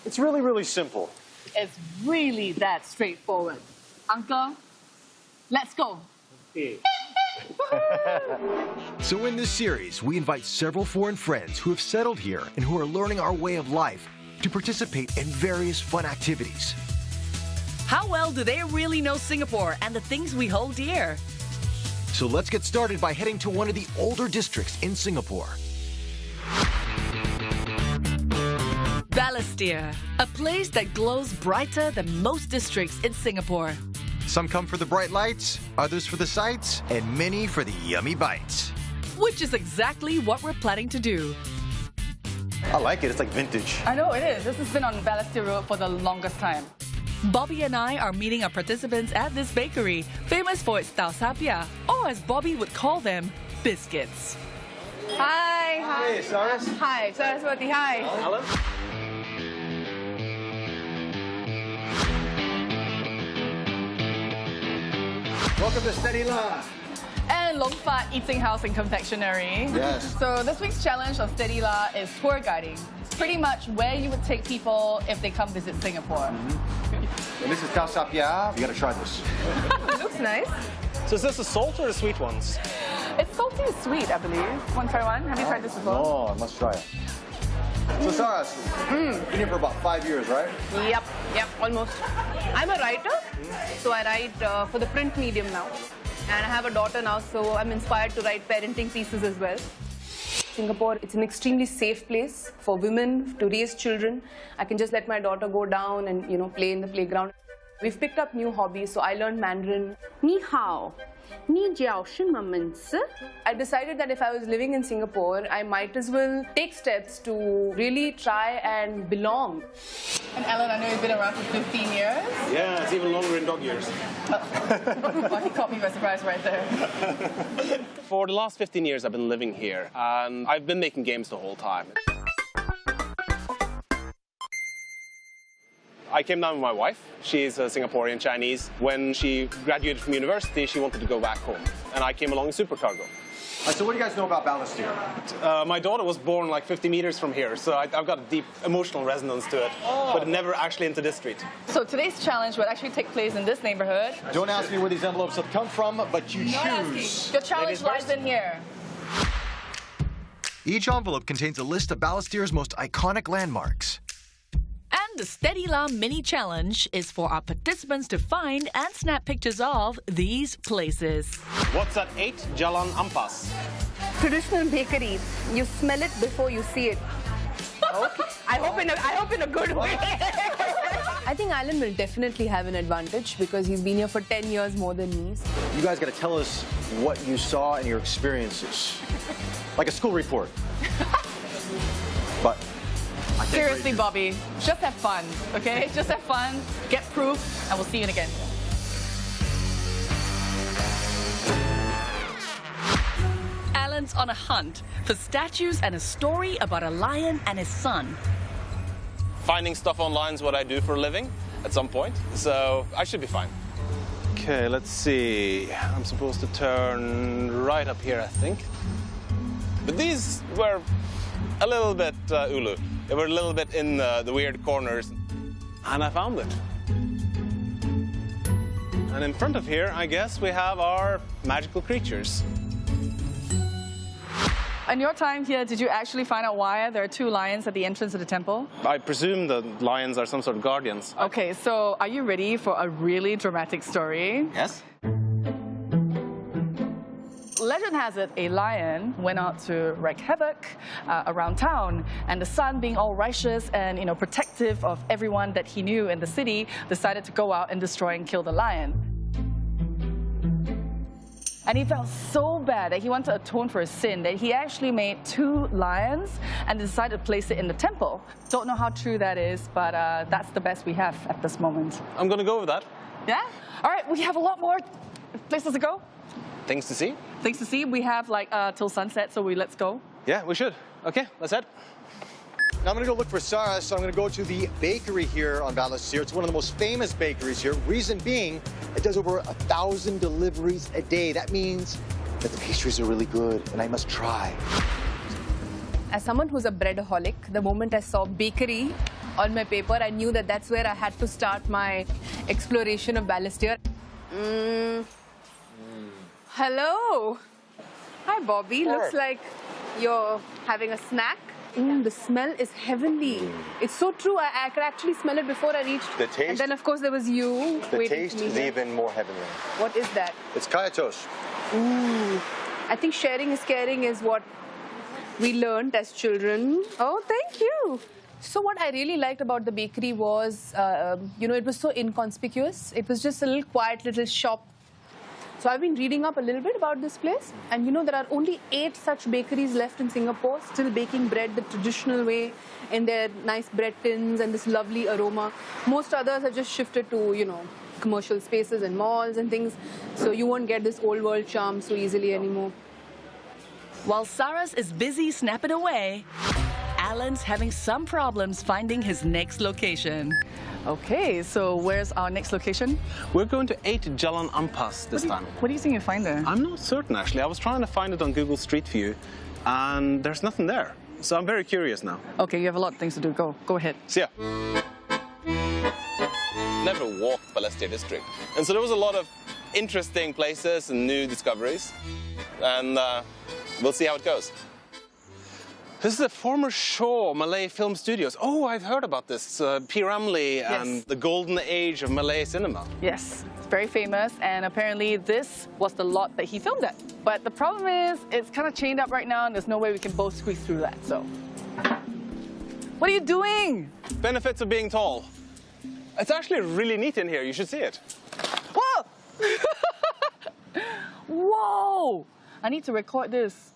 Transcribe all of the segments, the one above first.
It's really, really simple. It's really that straightforward. Uncle, let's go. So in this series, we invite several foreign friends who have settled here and who are learning our way of life to participate in various fun activities. How well do they really know Singapore and the things we hold dear? So let's get started by heading to one of the older districts in Singapore. Balestier, a place that glows brighter than most districts in Singapore. Some come for the bright lights, others for the sights, and many for the yummy bites. Which is exactly what we're planning to do. I like it. It's like vintage. I know it is. This has been on Balestier Road for the longest time. Bobby and I are meeting our participants at this bakery, famous for its tau sapia, or as Bobby would call them, biscuits. Hi. Hey, Saras. Hi, Saraswati. Hi. Allan. Welcome to Steady La. And Long Fa Eating House and Confectionery. Yes. So this week's challenge of Steady La is tour guiding. Pretty much where you would take people if they come visit Singapore. And this is Tau Sapia. You gotta try this. It looks nice. So is this the salt or the sweet ones? It's salty and sweet, I believe. Want to try one? Have you tried this before? Oh, I must try it. So Saras, you've been here for about 5 years, right? Yep, almost. I'm a writer, so I write for the print medium now. And I have a daughter now, so I'm inspired to write parenting pieces as well. Singapore, it's an extremely safe place for women to raise children. I can just let my daughter go down and, play in the playground. We've picked up new hobbies, so I learned Mandarin. Ni hao. Ni jiao shen si. I decided that if I was living in Singapore, I might as well take steps to really try and belong. And Allan, I know you've been around for 15 years. Yeah, it's even longer in dog years. Well, he caught me by surprise right there. For the last 15 years, I've been living here, and I've been making games the whole time. I came down with my wife. She's a Singaporean Chinese. When she graduated from university, she wanted to go back home, and I came along in supercargo. So what do you guys know about Balestier? My daughter was born like 50 meters from here, so I've got a deep emotional resonance to it, but never actually into this street. So today's challenge would actually take place in this neighborhood. Don't ask me where these envelopes have come from, but you choose. Your challenge Ladies lies first. in here. Each envelope contains a list of Balestier's most iconic landmarks. And the Steady La Mini Challenge is for our participants to find and snap pictures of these places. What's at 8 Jalan Ampas? Traditional bakery. You smell it before you see it. Okay. I hope in a good way. I think Allan will definitely have an advantage because he's been here for 10 years more than me. You guys gotta tell us what you saw and your experiences. Like a school report. But I can't Seriously, grade you. Bobby, just have fun, okay? Just have fun, get proof, and we'll see you again. Allan's on a hunt for statues and a story about a lion and his son. Finding stuff online is what I do for a living at some point, so I should be fine. Okay, let's see. I'm supposed to turn right up here, I think. But these were a little bit ulu. They were a little bit in the weird corners, and I found it. And in front of here, I guess, we have our magical creatures. In your time here, did you actually find out why there are two lions at the entrance of the temple? I presume the lions are some sort of guardians. Okay, so are you ready for a really dramatic story? Yes? Legend has it a lion went out to wreak havoc around town, and the son, being all righteous and protective of everyone that he knew in the city, decided to go out and destroy and kill the lion. And he felt so bad that he wanted to atone for his sin that he actually made two lions and decided to place it in the temple. Don't know how true that is, but that's the best we have at this moment. I'm gonna go with that. Yeah? All right, we have a lot more places to go. Things to see? Things to see. We have like till sunset, so let's go. Yeah, we should. Okay, let's head. Now I'm gonna go look for Saras, so I'm gonna go to the bakery here on Balestier. It's one of the most famous bakeries here. Reason being, it does over 1,000 deliveries a day. That means that the pastries are really good, and I must try. As someone who's a breadaholic, the moment I saw bakery, on my paper. I knew that that's where I had to start my exploration of Balestier. Hello. Hi, Bobby. Looks like you're having a snack. The smell is heavenly. It's so true. I could actually smell it before I reached. The taste? And then, of course, there was you. The waiting taste for me is here. even more heavenly. What is that? It's kaya toast. Ooh. I think sharing is caring is what we learned as children. Oh, thank you. So what I really liked about the bakery was, it was so inconspicuous. It was just a little quiet little shop. So I've been reading up a little bit about this place. And there are only 8 such bakeries left in Singapore, still baking bread the traditional way in their nice bread tins and this lovely aroma. Most others have just shifted to, commercial spaces and malls and things. So you won't get this old world charm so easily anymore. While Saras is busy snapping away, Allan's having some problems finding his next location. Okay, so where's our next location? We're going to 8 Jalan Ampas this time. What do you think you'll find there? I'm not certain, actually. I was trying to find it on Google Street View, and there's nothing there. So I'm very curious now. Okay, you have a lot of things to do. Go ahead. See ya. Never walked Balestier district. And so there was a lot of interesting places and new discoveries. And we'll see how it goes. This is the former Shaw Malay Film Studios. Oh, I've heard about this. P. Ramlee and the golden age of Malay cinema. Yes, it's very famous, and apparently this was the lot that he filmed at. But the problem is, it's kind of chained up right now, and there's no way we can both squeeze through that, so. What are you doing? Benefits of being tall. It's actually really neat in here. You should see it. Whoa! Whoa! I need to record this.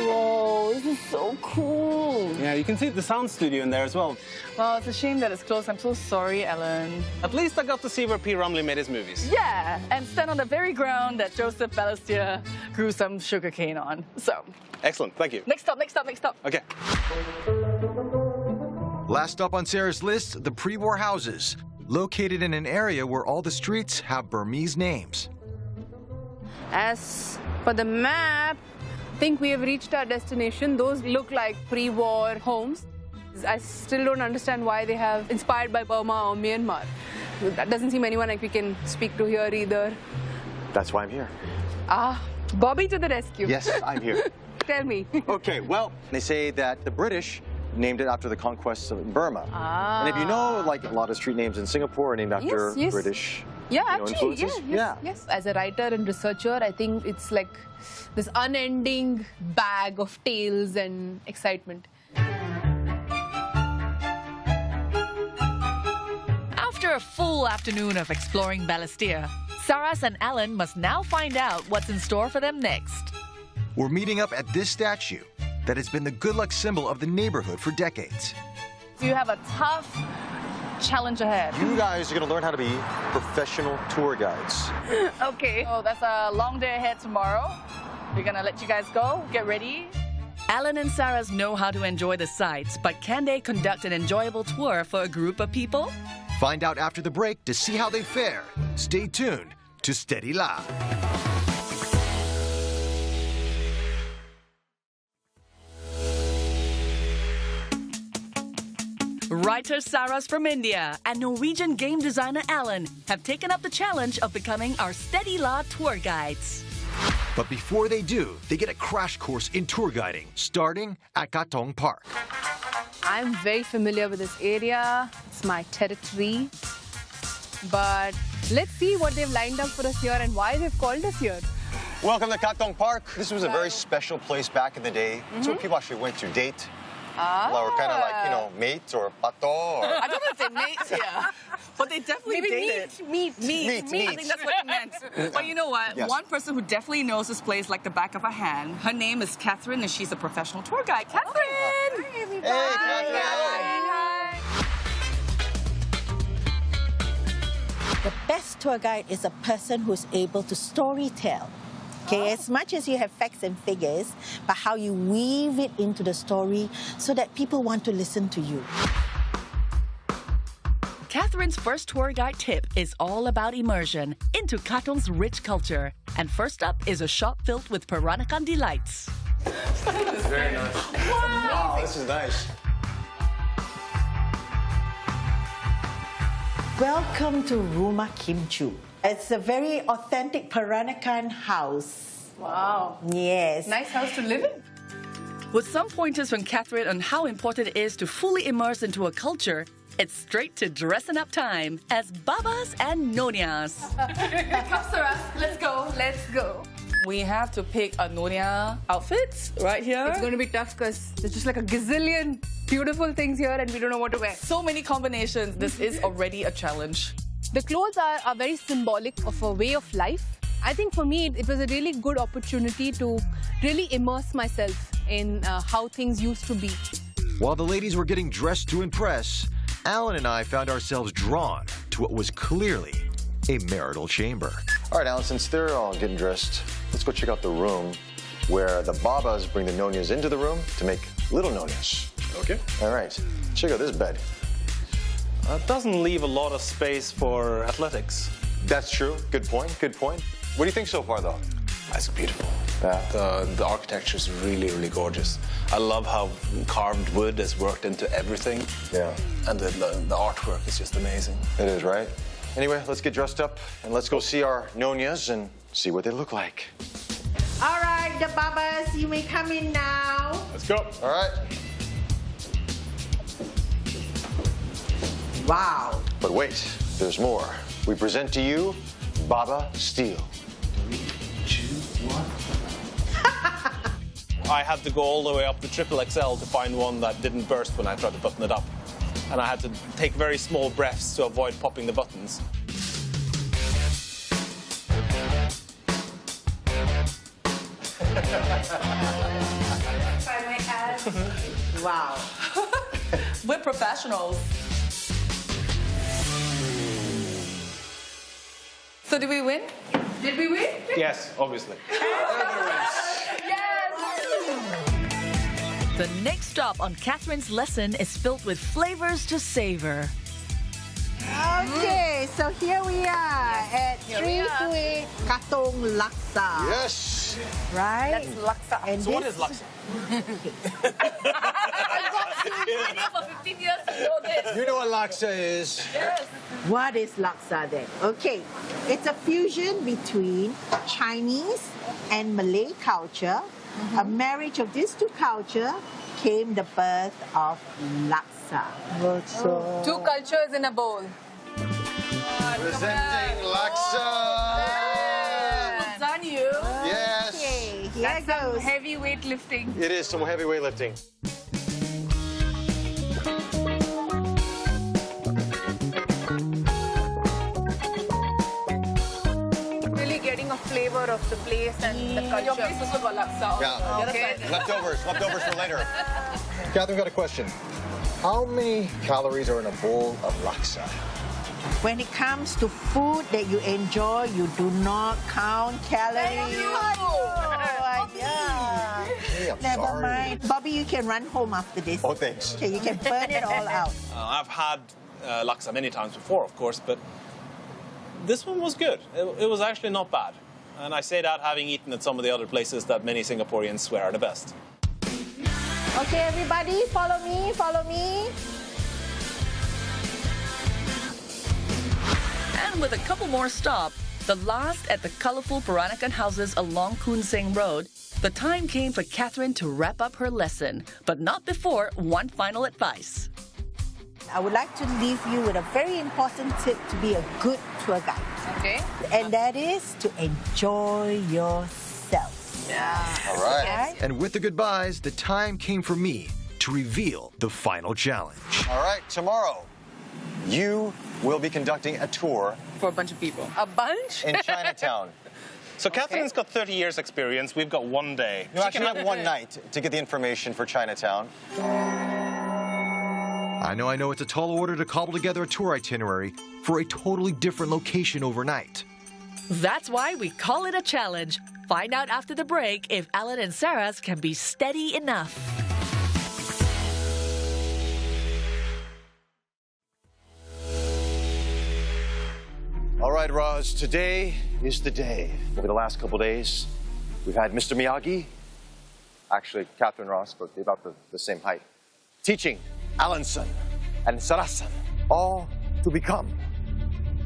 Whoa, this is so cool. Yeah, you can see the sound studio in there as well. Well, it's a shame that it's closed. I'm so sorry, Allan. At least I got to see where P. Ramlee made his movies. Yeah, and stand on the very ground that Joseph Balestier grew some sugarcane on. So. Excellent, thank you. Next stop. Okay. Last up on Sarah's list, the pre-war houses, located in an area where all the streets have Burmese names. As per the map, I think we have reached our destination. Those look like pre-war homes. I still don't understand why they have inspired by Burma or Myanmar. That doesn't seem anyone like we can speak to here either. That's why I'm here. Bobby to the rescue. Yes, I'm here. Tell me. Okay, well, they say that the British named it after the conquest of Burma. And if you know, like, a lot of street names in Singapore are named after Yes. British Actually, influences. yes. As a writer and researcher, I think it's like this unending bag of tales and excitement. After a full afternoon of exploring Balestier, Saras and Allan must now find out what's in store for them next. We're meeting up at this statue that has been the good luck symbol of the neighborhood for decades. You have a tough challenge ahead. You guys are going to learn how to be professional tour guides. Okay. Oh, that's a long day ahead tomorrow. We're gonna let you guys go. Get ready. Allan and Saras know how to enjoy the sights, but can they conduct an enjoyable tour for a group of people? Find out after the break to see how they fare. Stay tuned to Steady La. Writer Saras from India and Norwegian game designer Allan have taken up the challenge of becoming our Steady La tour guides. But before they do, they get a crash course in tour guiding, starting at Katong Park. I'm very familiar with this area. It's my territory. But let's see what they've lined up for us here and why they've called us here. Welcome to Katong Park. This was a very special place back in the day. It's where people actually went to date. Or kind of like, mate or pato. Or... I don't want to say mates here, but they definitely dated. Meet. I think that's what you meant. But you know what? Yes. One person who definitely knows this place like the back of her hand, her name is Catherine, and she's a professional tour guide. Catherine! Hey, Catherine! The best tour guide is a person who's able to story tell. Okay, as much as you have facts and figures, but how you weave it into the story so that people want to listen to you. Catherine's first tour guide tip is all about immersion into Katong's rich culture. And first up is a shop filled with Peranakan delights. Very nice. Wow, this is nice. Welcome to Rumah Kimchu. It's a very authentic Peranakan house. Wow. Yes. Nice house to live in. With some pointers from Catherine on how important it is to fully immerse into a culture, it's straight to dressing up time as babas and nonias. Come, Saras. Let's go. Let's go. We have to pick a nonia outfit right here. It's going to be tough because there's just like a gazillion beautiful things here and we don't know what to wear. So many combinations. This is already a challenge. The clothes are very symbolic of a way of life. I think for me, it was a really good opportunity to really immerse myself in how things used to be. While the ladies were getting dressed to impress, Allan and I found ourselves drawn to what was clearly a marital chamber. All right, Allan, since they're all getting dressed, let's go check out the room where the babas bring the nonias into the room to make little nonias. Okay. All right, check out this bed. It doesn't leave a lot of space for athletics. That's true. Good point. Good point. What do you think so far, though? It's beautiful. Yeah. The architecture is really, really gorgeous. I love how carved wood is worked into everything. Yeah. And the artwork is just amazing. It is, right? Anyway, let's get dressed up and let's go see our nonias and see what they look like. All right, the babas, you may come in now. Let's go. All right. Wow. But wait, there's more. We present to you Baba Steel. 3, 2, 1. I had to go all the way up to XXL to find one that didn't burst when I tried to button it up. And I had to take very small breaths to avoid popping the buttons. Wow. We're professionals. So did we win? Did we win? Yes, obviously. The next stop on Catherine's lesson is filled with flavors to savor. Okay, so here we are at Here we are. 328 Katong Laksa. Yes. Right? That's laksa. And So what this is laksa? For 15 years to know this. You know what laksa is. Yes. What is laksa then? Okay, it's a fusion between Chinese and Malay culture. A marriage of these two cultures came the birth of laksa. Two cultures in a bowl. Presenting laksa. Well done, you. Yes. Okay, here That's some goes. heavy weightlifting. It is some heavy weightlifting. Really getting a flavor of the place and the Your culture. place also got laksa. Yeah. The other Okay. side. Leftovers for later. Catherine, got a question. How many calories are in a bowl of laksa? When it comes to food that you enjoy, you do not count calories. Yeah. Hey, I'm Never sorry. mind. Bobby, you can run home after this. Oh, thanks. Okay, you can burn it all out. I've had laksa many times before, of course, but this one was good. It was actually not bad. And I say that having eaten at some of the other places that many Singaporeans swear are the best. Okay, everybody, follow me, follow me. And with a couple more stops, the last at the colorful Peranakan houses along Koon Seng Road, the time came for Catherine to wrap up her lesson, but not before one final advice. I would like to leave you with a very important tip to be a good tour guide. Okay. And that is to enjoy yourself. All right. Right? And with the goodbyes, the time came for me to reveal the final challenge. All right, tomorrow, you will be conducting a tour For a bunch of people. A bunch? in Chinatown. So Catherine's got 30 years experience. We've got one day. You actually have one night to get the information for Chinatown. I know it's a tall order to cobble together a tour itinerary for a totally different location overnight. That's why we call it a challenge. Find out after the break if Allan and Saras can be steady enough. right, Roz, today is the day. Over the last couple days, we've had Mr. Miyagi, actually Catherine Ross, but they're about the same height, teaching Allan's son and Saras' son all to become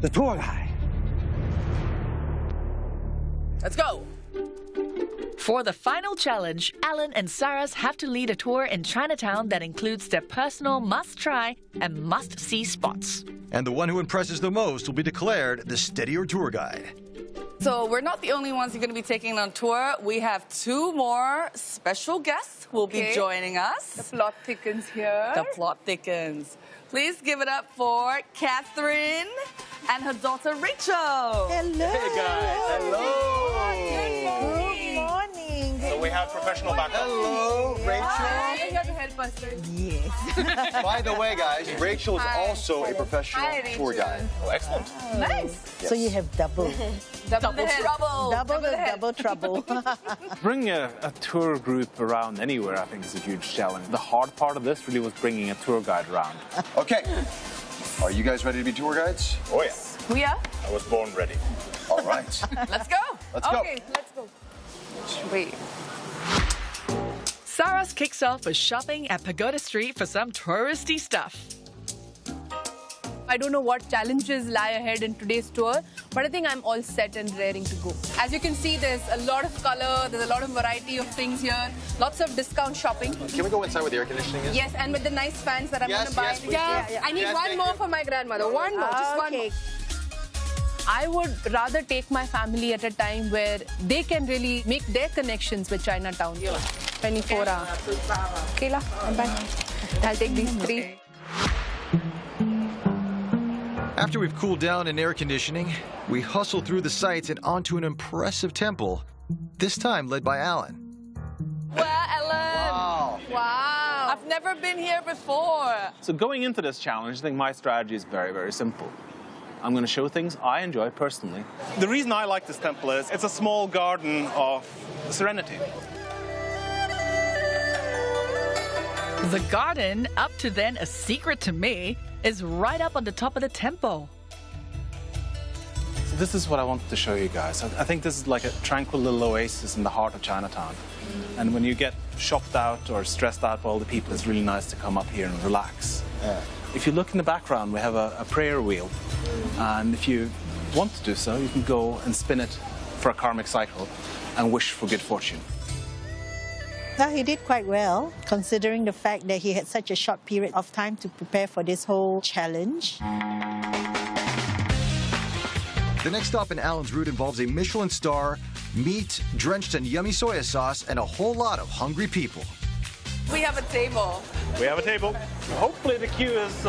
the tour guide. Let's go! For the final challenge, Allan and Saras have to lead a tour in Chinatown that includes their personal must-try and must-see spots. And the one who impresses the most will be declared the steadier tour guide. So we're not the only ones who are going to be taking on tour. We have two more special guests who will be joining us. The plot thickens here. The plot thickens. Please give it up for Catherine and her daughter Rachel. Hello. Hey guys. Good morning. So we have professional backup. Hello, Rachel. You're here to help us, right? Yes. By the way, guys, Rachel is also a professional Hi, tour Rachel. guide. Oh, excellent. Nice. So you have double Double trouble. double trouble. Bringing a tour group around anywhere, I think, is a huge challenge. The hard part of this really was bringing a tour guide around. Okay. Are you guys ready to be tour guides? Oh yeah. We are? I was born ready. All right. Let's go. Let's go. Okay, let's go. Wait. Saras kicks off with shopping at Pagoda Street for some touristy stuff. I don't know what challenges lie ahead in today's tour, but I think I'm all set and raring to go. As you can see, there's a lot of color, there's a lot of variety of things here, lots of discount shopping. Can we go inside where the air conditioning is? Yes, and with the nice fans that I'm Yes, going to buy. yes, please, yes. I need Yes, one thank more you. for my grandmother. One more, just one more. Okay. I would rather take my family at a time where they can really make their connections with Chinatown. 24 hours. Kayla, I'm back. I'll take these three. After we've cooled down in air conditioning, we hustle through the sights and onto an impressive temple, this time led by Allan. Well, Allan. Wow. Wow. I've never been here before. So going into this challenge, I think my strategy is very, very simple. I'm going to show things I enjoy personally. The reason I like this temple is it's a small garden of serenity. The garden, up to then a secret to me, is right up on the top of the temple. So this is what I wanted to show you guys. I think this is like a tranquil little oasis in the heart of Chinatown. And when you get shopped out or stressed out by all the people, it's really nice to come up here and relax. If you look in the background, we have a prayer wheel. And if you want to do so, you can go and spin it for a karmic cycle and wish for good fortune. Well, he did quite well, considering the fact that he had such a short period of time to prepare for this whole challenge. The next stop in Allan's route involves a Michelin star, meat drenched in yummy soya sauce, and a whole lot of hungry people. We have a table. We have a table. Hopefully the queue is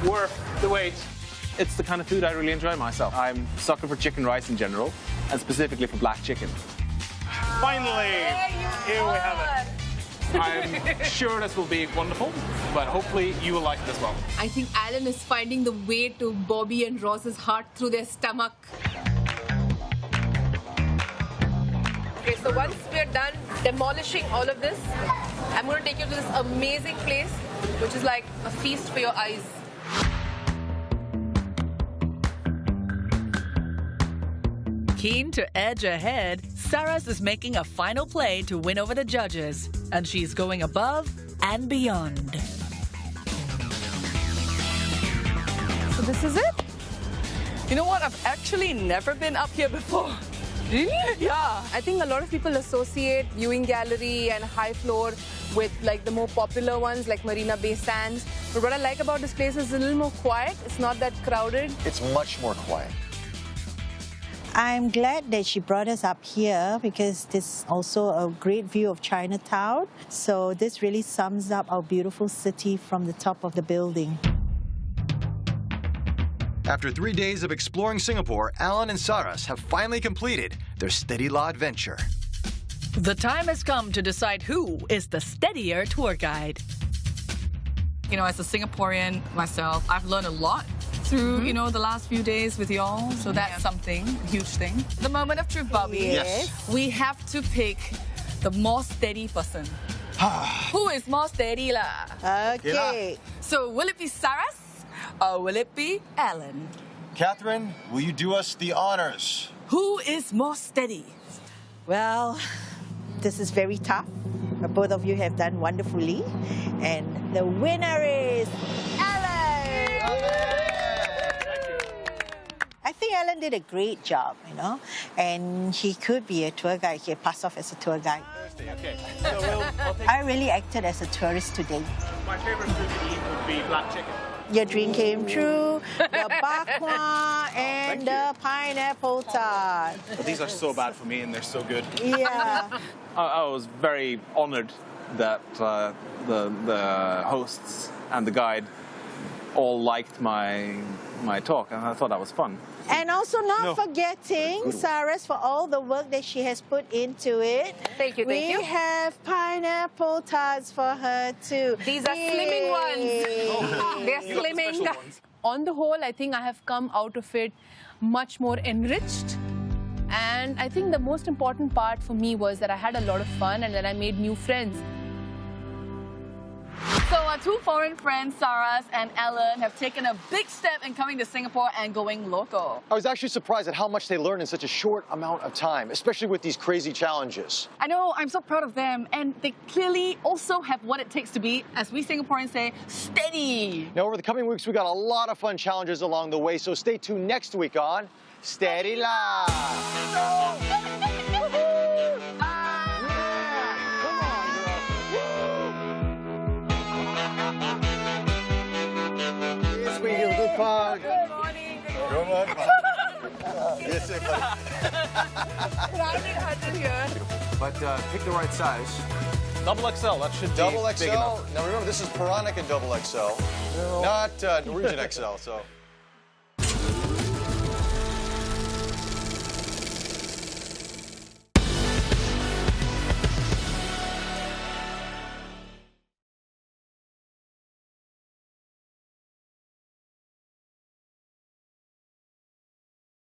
worth the wait. It's the kind of food I really enjoy myself. I'm a sucker for chicken rice in general, and specifically for black chicken. Finally, here we have it. I'm sure this will be wonderful, but hopefully you will like it as well. I think Allan is finding the way to Bobby and Ross's heart through their stomach. Okay, so once we're done demolishing all of this, I'm going to take you to this amazing place, which is like a feast for your eyes. Keen to edge ahead, Saras is making a final play to win over the judges, and she's going above and beyond. So this is it? You know what? I've actually never been up here before. Really? Yeah. I think a lot of people associate viewing gallery and high floor with like the more popular ones like Marina Bay Sands. But what I like about this place is a little more quiet. It's not that crowded. It's much more quiet. I'm glad that she brought us up here because this is also a great view of Chinatown. So this really sums up our beautiful city from the top of the building. After 3 days of exploring Singapore, Allan and Saras have finally completed their steady law adventure. The time has come to decide who is the steadier tour guide. You know, as a Singaporean myself, I've learned a lot through, you know, the last few days with y'all. So that's something, a huge thing. The moment of truth, Bobby. Yes. We have to pick the more steady person. Who is more steady lah? Okay. So will it be Saras or will it be Allan? Catherine, will you do us the honors? Who is more steady? Well, this is very tough. Both of you have done wonderfully. And the winner is Allan! I think Allan did a great job, you know, and he could be a tour guide. He pass off as a tour guide. Okay. So I really acted as a tourist today. my favorite food to eat would be black chicken. Your dream came true, the bakwa and the pineapple tart. But these are so bad for me and they're so good. Yeah. I was very honored that the hosts and the guide all liked my talk, and I thought that was fun. And also not forgetting Saras for all the work that she has put into it. Thank you, thank you. We have pineapple tarts for her too. These are slimming ones. They're You got the slimming. special ones. On the whole, I think I have come out of it much more enriched. And I think the most important part for me was that I had a lot of fun and that I made new friends. So our two foreign friends, Saras and Allan, have taken a big step in coming to Singapore and going local. I was actually surprised at how much they learned in such a short amount of time, especially with these crazy challenges. I know, I'm so proud of them, and they clearly also have what it takes to be, as we Singaporeans say, steady. Now, over the coming weeks, we got a lot of fun challenges along the way, so stay tuned next week on Steady Live. Good morning. Good morning. Yes, But pick the right size. Double XL, that should be Double big XL. enough. Now remember, this is Peranakan double XL, not Norwegian XL. So.